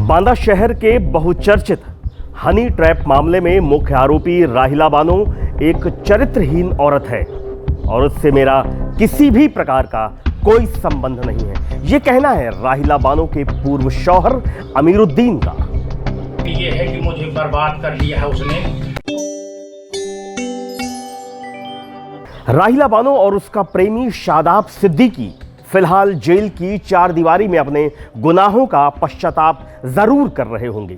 बांदा शहर के बहुचर्चित हनी ट्रैप मामले में मुख्य आरोपी राहिला बानो एक चरित्रहीन औरत है और उससे मेरा किसी भी प्रकार का कोई संबंध नहीं है, यह कहना है राहिला बानो के पूर्व शौहर अमीरुद्दीन का। ये है कि मुझे बर्बाद कर दिया है उसने। राहिला बानो और उसका प्रेमी शादाब सिद्दीकी फिलहाल जेल की चार दीवारी में अपने गुनाहों का पश्चाताप जरूर कर रहे होंगे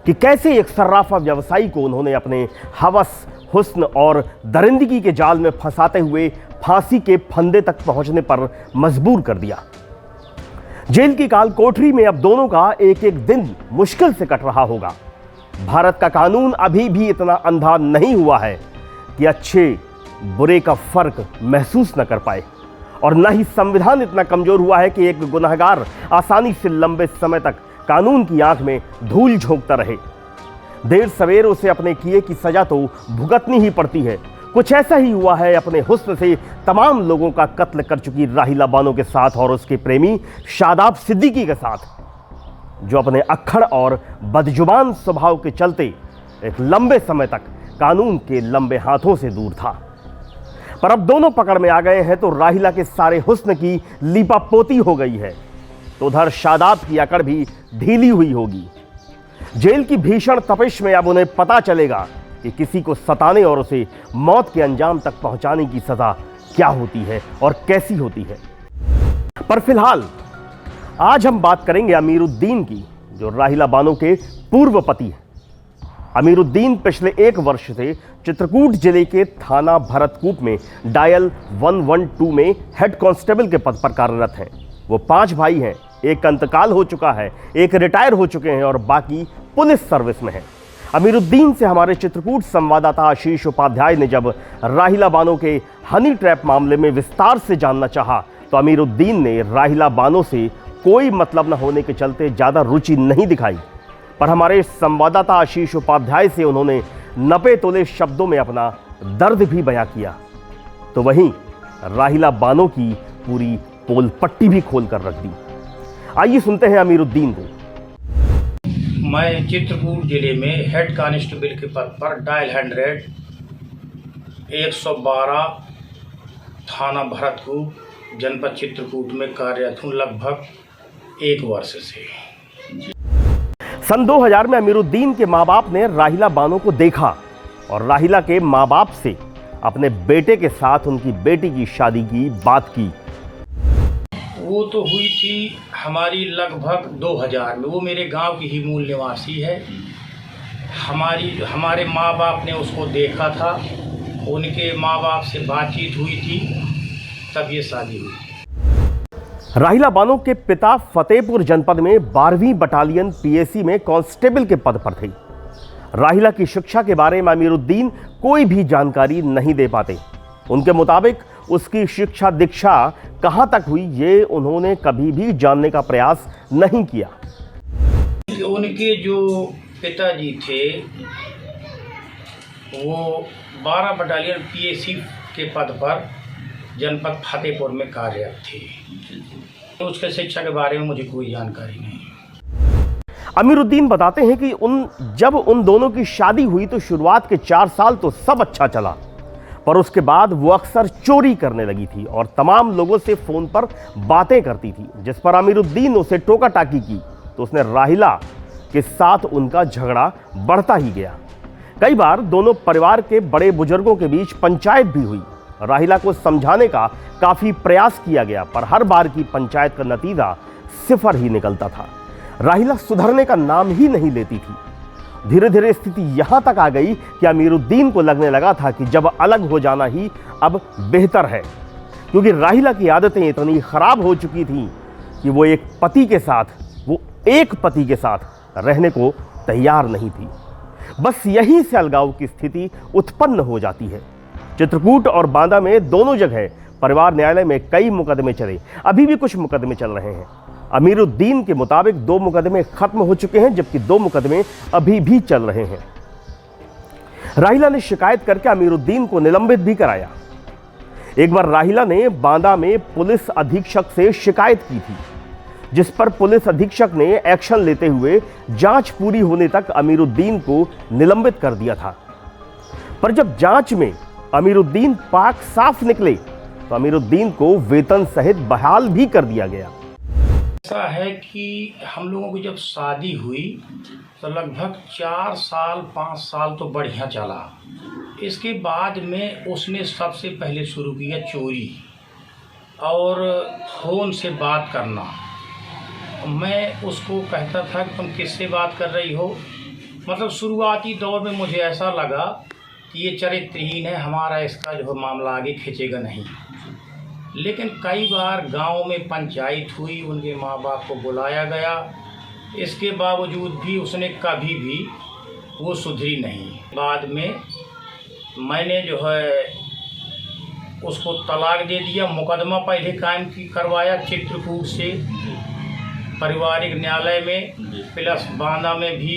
कि कैसे एक सर्राफा व्यवसायी को उन्होंने अपने हवस, हुस्न और दरिंदगी के जाल में फंसाते हुए फांसी के फंदे तक पहुंचने पर मजबूर कर दिया। जेल की काल कोठरी में अब दोनों का एक एक दिन मुश्किल से कट रहा होगा। भारत का कानून अभी भी इतना अंधा नहीं हुआ है कि अच्छे बुरे का फर्क महसूस न कर पाए, और न ही संविधान इतना कमजोर हुआ है कि एक गुनहगार आसानी से लंबे समय तक कानून की आंख में धूल झोंकता रहे। देर सवेर उसे अपने किए की सजा तो भुगतनी ही पड़ती है। कुछ ऐसा ही हुआ है अपने हुस्न से तमाम लोगों का कत्ल कर चुकी राहिला बानो के साथ और उसके प्रेमी शादाब सिद्दीकी के साथ, जो अपने अक्खड़ और बदजुबान स्वभाव के चलते एक लंबे समय तक कानून के लंबे हाथों से दूर था। पर अब दोनों पकड़ में आ गए हैं तो राहिला के सारे हुस्न की लीपापोती हो गई है, तो उधर शादाब की अकड़ भी ढीली हुई होगी। जेल की भीषण तपिश में अब उन्हें पता चलेगा कि किसी को सताने और उसे मौत के अंजाम तक पहुंचाने की सजा क्या होती है और कैसी होती है। पर फिलहाल आज हम बात करेंगे अमीरुद्दीन की, जो राहिला बानो के पूर्व पति हैं। अमीरुद्दीन पिछले एक वर्ष से चित्रकूट जिले के थाना भरतकूप में डायल 112 में हेड कांस्टेबल के पद पर कार्यरत हैं। वो 5 भाई हैं, एक का इंतकाल हो चुका है, एक रिटायर हो चुके हैं और बाकी पुलिस सर्विस में हैं। अमीरुद्दीन से हमारे चित्रकूट संवाददाता आशीष उपाध्याय ने जब राहिला बानो के हनी ट्रैप मामले में विस्तार से जानना चाहा तो अमीरुद्दीन ने राहिला बानो से कोई मतलब न होने के चलते ज़्यादा रुचि नहीं दिखाई, पर हमारे संवाददाता आशीष उपाध्याय से उन्होंने नपे तोले शब्दों में अपना दर्द भी बयां किया। तो वहीं राहिला बानो की पूरी पोल पट्टी भी खोल कर रख दी। आइए सुनते हैं अमीरुद्दीन को। मैं चित्रकूट जिले में हेड कांस्टेबल के पद पर डायल 100 112 थाना भरतकूप जनपद चित्रकूट में कार्यरत हूँ लगभग 1 वर्ष से। सन 2000 में अमीरुद्दीन के माँ बाप ने राहिला बानो को देखा और राहिला के माँ बाप से अपने बेटे के साथ उनकी बेटी की शादी की बात की। वो तो हुई थी हमारी लगभग 2000 में। वो मेरे गांव की ही मूल निवासी है। हमारे माँ बाप ने उसको देखा था, उनके माँ बाप से बातचीत हुई थी, तब ये शादी हुई। राहिला बानो के पिता फतेहपुर जनपद में 12वीं बटालियन पीएसी में कांस्टेबल के पद पर थे। राहिला की शिक्षा के बारे में अमीरुद्दीन कोई भी जानकारी नहीं दे पाते। उनके मुताबिक उसकी शिक्षा दीक्षा कहां तक हुई ये उन्होंने कभी भी जानने का प्रयास नहीं किया। उनके जो पिताजी थे वो 12 बटालियन पीएसी के पद पर जनपद फतेहपुर में कार्यरत थे। उसके शिक्षा के बारे में मुझे कोई जानकारी नहीं। अमीरुद्दीन बताते हैं कि जब उन दोनों की शादी हुई तो शुरुआत के 4 साल तो सब अच्छा चला, पर उसके बाद वो अक्सर चोरी करने लगी थी और तमाम लोगों से फोन पर बातें करती थी। जिस पर अमीरुद्दीन उसे टोका टाकी की तो उसने राहिला के साथ उनका झगड़ा बढ़ता ही गया। कई बार दोनों परिवार के बड़े बुजुर्गों के बीच पंचायत भी हुई। राहिला को समझाने का काफी प्रयास किया गया, पर हर बार की पंचायत का नतीजा सिफर ही निकलता था। राहिला सुधरने का नाम ही नहीं लेती थी। धीरे धीरे स्थिति यहां तक आ गई कि अमीरुद्दीन को लगने लगा था कि जब अलग हो जाना ही अब बेहतर है, क्योंकि राहिला की आदतें इतनी खराब हो चुकी थीं कि वो एक पति के साथ रहने को तैयार नहीं थी। बस यहीं से अलगाव की स्थिति उत्पन्न हो जाती है। चित्रकूट और बांदा में दोनों जगह परिवार न्यायालय में कई मुकदमे चले, अभी भी कुछ मुकदमे चल रहे हैं। अमीरुद्दीन के मुताबिक 2 मुकदमे खत्म हो चुके हैं, जबकि 2 मुकदमे अभी भी चल रहे हैं। राहिला ने शिकायत करके अमीरुद्दीन को निलंबित भी कराया। एक बार राहिला ने बांदा में पुलिस अधीक्षक से शिकायत की थी जिस पर पुलिस अधीक्षक ने एक्शन लेते हुए जांच पूरी होने तक अमीरुद्दीन को निलंबित कर दिया था। पर जब जांच में अमीरुद्दीन पाक साफ निकले तो अमीरुद्दीन को वेतन सहित बहाल भी कर दिया गया। ऐसा है कि हम लोगों की जब शादी हुई तो लगभग 4 साल 5 साल तो बढ़िया चला। इसके बाद में उसने सबसे पहले शुरू किया चोरी और फ़ोन से बात करना। मैं उसको कहता था कि तुम किससे बात कर रही हो। मतलब शुरुआती दौर में मुझे ऐसा लगा कि ये चरित्रहीन है, हमारा इसका जो मामला आगे खींचेगा नहीं। लेकिन कई बार गांव में पंचायत हुई, उनके माँ बाप को बुलाया गया, इसके बावजूद भी उसने कभी भी वो सुधरी नहीं। बाद में मैंने जो है उसको तलाक दे दिया। मुकदमा पहले कायम करवाया चित्रकूट से पारिवारिक न्यायालय में, प्लस बांदा में भी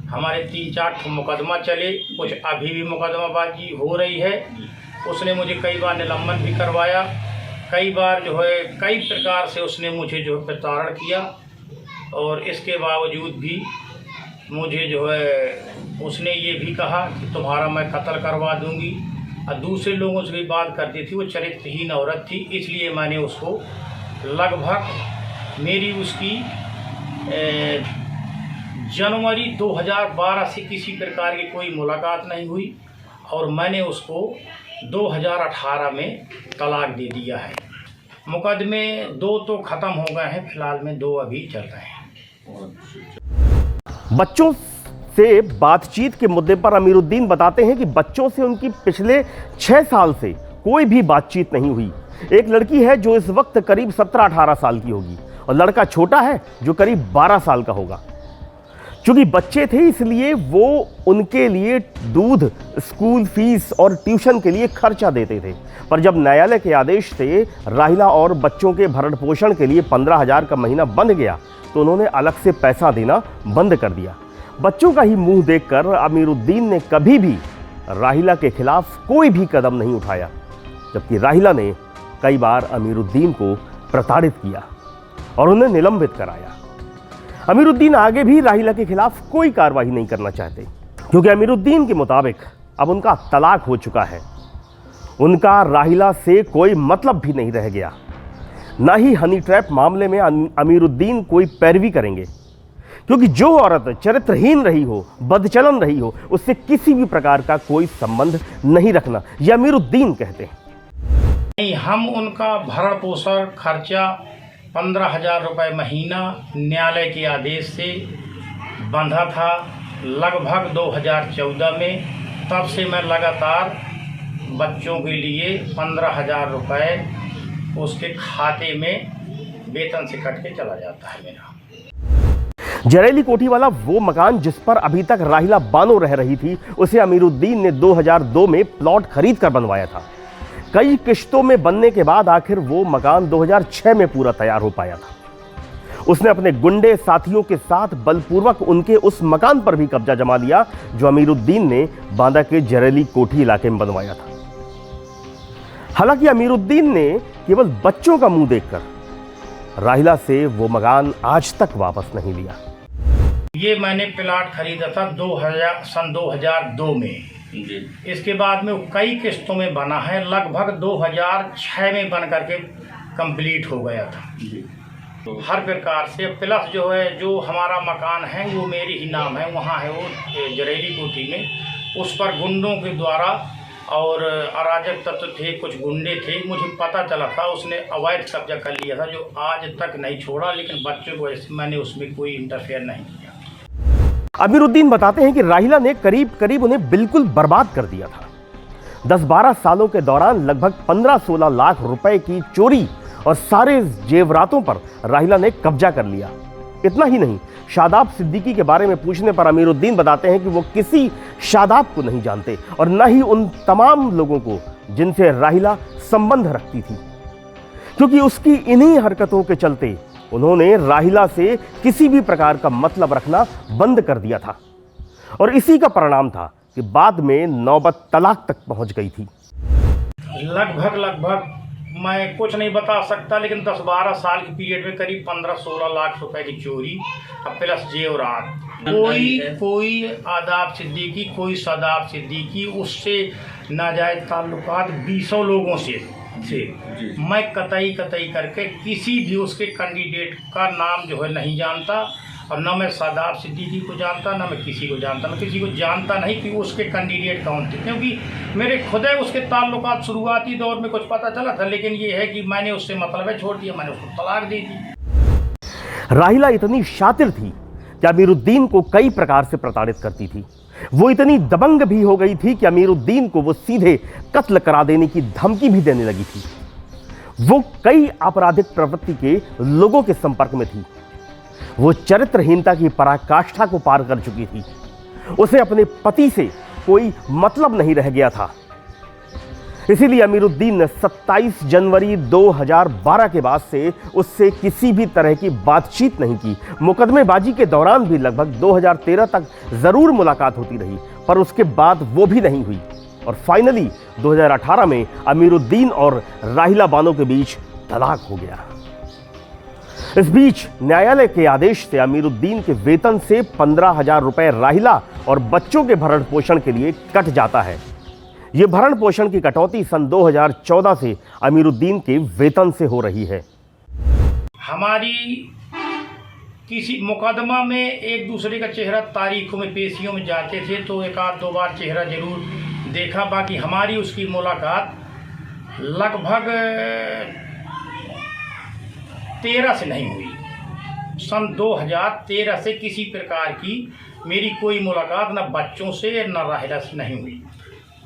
हमारे 3-4 मुकदमा चले। कुछ अभी भी मुकदमाबाजी हो रही है। उसने मुझे कई बार निलंबन भी करवाया, कई बार जो है कई प्रकार से उसने मुझे जो है प्रताड़न किया। और इसके बावजूद भी मुझे जो है उसने ये भी कहा कि तुम्हारा मैं कत्ल करवा दूंगी, और दूसरे लोगों से भी बात करती थी। वो चरित्रहीन औरत थी, इसलिए मैंने उसको लगभग मेरी उसकी जनवरी 2012 से किसी प्रकार की कोई मुलाकात नहीं हुई और मैंने उसको 2018 में तलाक दे दिया है। मुकदमे 2 तो ख़त्म हो गए हैं, फिलहाल में 2 अभी चल रहे हैं। बच्चों से बातचीत के मुद्दे पर अमीरुद्दीन बताते हैं कि बच्चों से उनकी पिछले 6 साल से कोई भी बातचीत नहीं हुई। एक लड़की है जो इस वक्त करीब 17-18 साल की होगी और लड़का छोटा है जो करीब 12 साल का होगा। चूंकि बच्चे थे इसलिए वो उनके लिए दूध, स्कूल फीस और ट्यूशन के लिए खर्चा देते थे। पर जब न्यायालय के आदेश से राहिला और बच्चों के भरण पोषण के लिए 15,000 का महीना बंध गया तो उन्होंने अलग से पैसा देना बंद कर दिया। बच्चों का ही मुंह देखकर अमीरुद्दीन ने कभी भी राहिला के खिलाफ कोई भी कदम नहीं उठाया, जबकि राहिला ने कई बार अमीरुद्दीन को प्रताड़ित किया और उन्हें निलंबित कराया। अमीरुद्दीन आगे भी राहिला के खिलाफ कोई कार्रवाई नहीं करना चाहते, क्योंकि अमीरुद्दीन के मुताबिक अब उनका तलाक हो चुका है। उनका राहिला से कोई मतलब भी नहीं रह गया। ना ही हनी ट्रैप मामले में अमीरुद्दीन कोई पैरवी करेंगे, क्योंकि जो औरत चरित्रहीन रही हो, बदचलन रही हो, उससे किसी भी प्रकार का कोई संबंध नहीं रखना, यह अमीरुद्दीन कहते हैं। नहीं, हम उनका भरण पोषण खर्चा 15,000 रुपये महीना न्यायालय के आदेश से बंधा था लगभग 2014 में। तब से मैं लगातार बच्चों के लिए 15,000 रुपये उसके खाते में वेतन से कट के चला जाता है मेरा। जरेली कोठी वाला वो मकान जिस पर अभी तक राहिला बानो रह रही थी, उसे अमीरुद्दीन ने 2002 में प्लॉट खरीद कर बनवाया था। कई किश्तों में बनने के बाद आखिर वो मकान 2006 में पूरा तैयार हो पाया था। उसने अपने गुंडे साथियों के साथ बलपूर्वक उनके उस मकान पर भी कब्जा जमा लिया जो अमीरुद्दीन ने बांदा के जरेली कोठी इलाके में बनवाया था। हालांकि अमीरुद्दीन ने केवल बच्चों का मुंह देखकर राहिला से वो मकान आज तक वापस नहीं लिया। ये मैंने प्लाट खरीदा था सन 2002 में। इसके बाद में कई किस्तों में बना है, लगभग 2006 में बन करके कंप्लीट हो गया था। तो हर प्रकार से प्लस जो है जो हमारा मकान है वो मेरे ही नाम है, वहाँ है वो जरेली कोठी में। उस पर गुंडों के द्वारा और अराजक तत्व थे, कुछ गुंडे थे, मुझे पता चला था उसने अवैध कब्जा कर लिया था, जो आज तक नहीं छोड़ा। लेकिन बच्चों को मैंने उसमें कोई इंटरफेयर नहीं किया। अमीरुद्दीन बताते हैं कि राहिला ने करीब करीब उन्हें बिल्कुल बर्बाद कर दिया था। 10-12 सालों के दौरान लगभग 15-16 लाख रुपए की चोरी और सारे जेवरातों पर राहिला ने कब्जा कर लिया। इतना ही नहीं, शादाब सिद्दीकी के बारे में पूछने पर अमीरुद्दीन बताते हैं कि वो किसी शादाब को नहीं जानते और न ही उन तमाम लोगों को जिनसे राहिला संबंध रखती थी, क्योंकि उसकी इन्हीं हरकतों के चलते उन्होंने राहिला से किसी भी प्रकार का मतलब रखना बंद कर दिया था। और इसी का परिणाम था कि बाद में नौबत तलाक तक पहुंच गई थी। लगभग मैं कुछ नहीं बता सकता, लेकिन 10-12 साल के पीरियड में करीब 15-16 लाख रुपए की चोरी, अब प्लस जेवरात। कोई आदाब सिद्दीकी, कोई सदाब सिद्दीकी, उससे नाजायज ताल्लुकात 20 लोगों से मैं कतई करके किसी भी उसके कैंडिडेट का नाम जो है नहीं जानता, और न मैं सदाब सिद्दीकी को जानता, न मैं किसी को जानता, मैं किसी को जानता नहीं कि उसके कैंडिडेट कौन थे, क्योंकि मेरे खुद उसके ताल्लुकात शुरुआती दौर में कुछ पता चला था, लेकिन ये है कि मैंने उससे मतलब छोड़ दिया, मैंने उसको तलाक दे दी। राहिला इतनी शातिर थी कि अमीरुद्दीन को कई प्रकार से प्रताड़ित करती थी। वो इतनी दबंग भी हो गई थी कि अमीरुद्दीन को वो सीधे कत्ल करा देने की धमकी भी देने लगी थी। वो कई आपराधिक प्रवृत्ति के लोगों के संपर्क में थी। वो चरित्रहीनता की पराकाष्ठा को पार कर चुकी थी। उसे अपने पति से कोई मतलब नहीं रह गया था। इसीलिए अमीरुद्दीन ने 27 जनवरी 2012 के बाद से उससे किसी भी तरह की बातचीत नहीं की। मुकदमेबाजी के दौरान भी लगभग 2013 तक जरूर मुलाकात होती रही, पर उसके बाद वो भी नहीं हुई, और फाइनली 2018 में अमीरुद्दीन और राहिला बानो के बीच तलाक हो गया। इस बीच न्यायालय के आदेश से अमीरुद्दीन के वेतन से 15,000 रुपए राहिला और बच्चों के भरण पोषण के लिए कट जाता है। ये भरण पोषण की कटौती सन 2014 से अमीरुद्दीन के वेतन से हो रही है। हमारी किसी मुकदमा में एक दूसरे का चेहरा तारीखों में, पेशियों में जाते थे तो एक आध दो बार चेहरा जरूर देखा, बाकी हमारी उसकी मुलाकात लगभग 13 से नहीं हुई। सन 2013 से किसी प्रकार की मेरी कोई मुलाकात न बच्चों से न राहिला से नहीं हुई।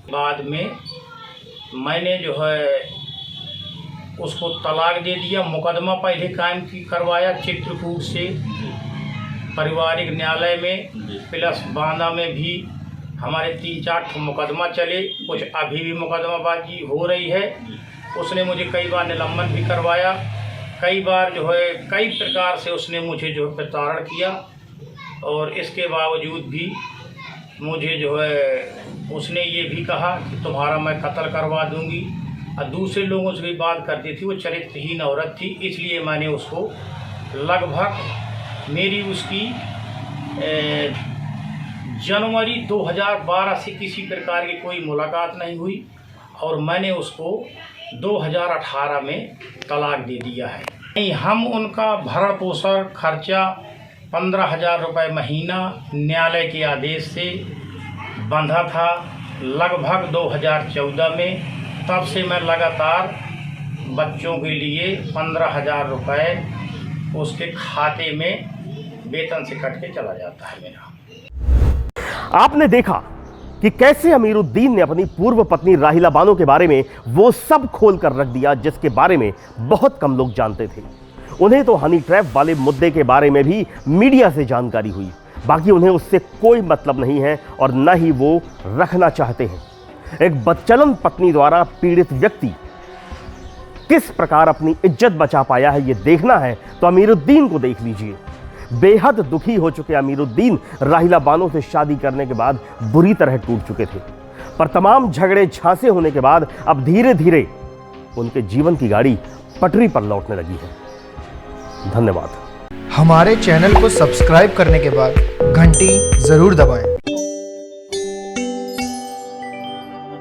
बाद में मैंने जो है उसको तलाक दे दिया। मुकदमा पहले कायम करवाया चित्रकूट से पारिवारिक न्यायालय में, प्लस बांदा में भी हमारे 3-4 मुकदमा चले। कुछ अभी भी मुकदमाबाजी हो रही है। उसने मुझे कई बार निलंबन भी करवाया, कई बार जो है कई प्रकार से उसने मुझे जो है प्रताड़न किया, और इसके बावजूद भी मुझे जो है उसने ये भी कहा कि तुम्हारा मैं कत्ल करवा दूंगी, और दूसरे लोगों से भी बात करती थी। वो चरित्रहीन औरत थी, इसलिए मैंने उसको लगभग मेरी उसकी जनवरी 2012 से किसी प्रकार की कोई मुलाकात नहीं हुई, और मैंने उसको 2018 में तलाक दे दिया है। नहीं, हम उनका भरण पोषण खर्चा 15,000 रुपये महीना न्यायालय के आदेश से बंधा था लगभग 2014 में। तब से मैं लगातार बच्चों के लिए 15,000 रुपये उसके खाते में वेतन से कट के चला जाता है मेरा। आपने देखा कि कैसे अमीरुद्दीन ने अपनी पूर्व पत्नी राहिला बानो के बारे में वो सब खोल कर रख दिया जिसके बारे में बहुत कम लोग जानते थे। उन्हें तो हनी ट्रैप वाले मुद्दे के बारे में भी मीडिया से जानकारी हुई, बाकी उन्हें उससे कोई मतलब नहीं है और न ही वो रखना चाहते हैं। एक बदचलन पत्नी द्वारा पीड़ित व्यक्ति किस प्रकार अपनी इज्जत बचा पाया है, ये देखना है तो अमीरुद्दीन को देख लीजिए। बेहद दुखी हो चुके अमीरुद्दीन राहिला बानो से शादी करने के बाद बुरी तरह टूट चुके थे, पर तमाम झगड़े झांसे होने के बाद अब धीरे धीरे उनके जीवन की गाड़ी पटरी पर लौटने लगी है। धन्यवाद। हमारे चैनल को सब्सक्राइब करने के बाद घंटी जरूर दबाएं।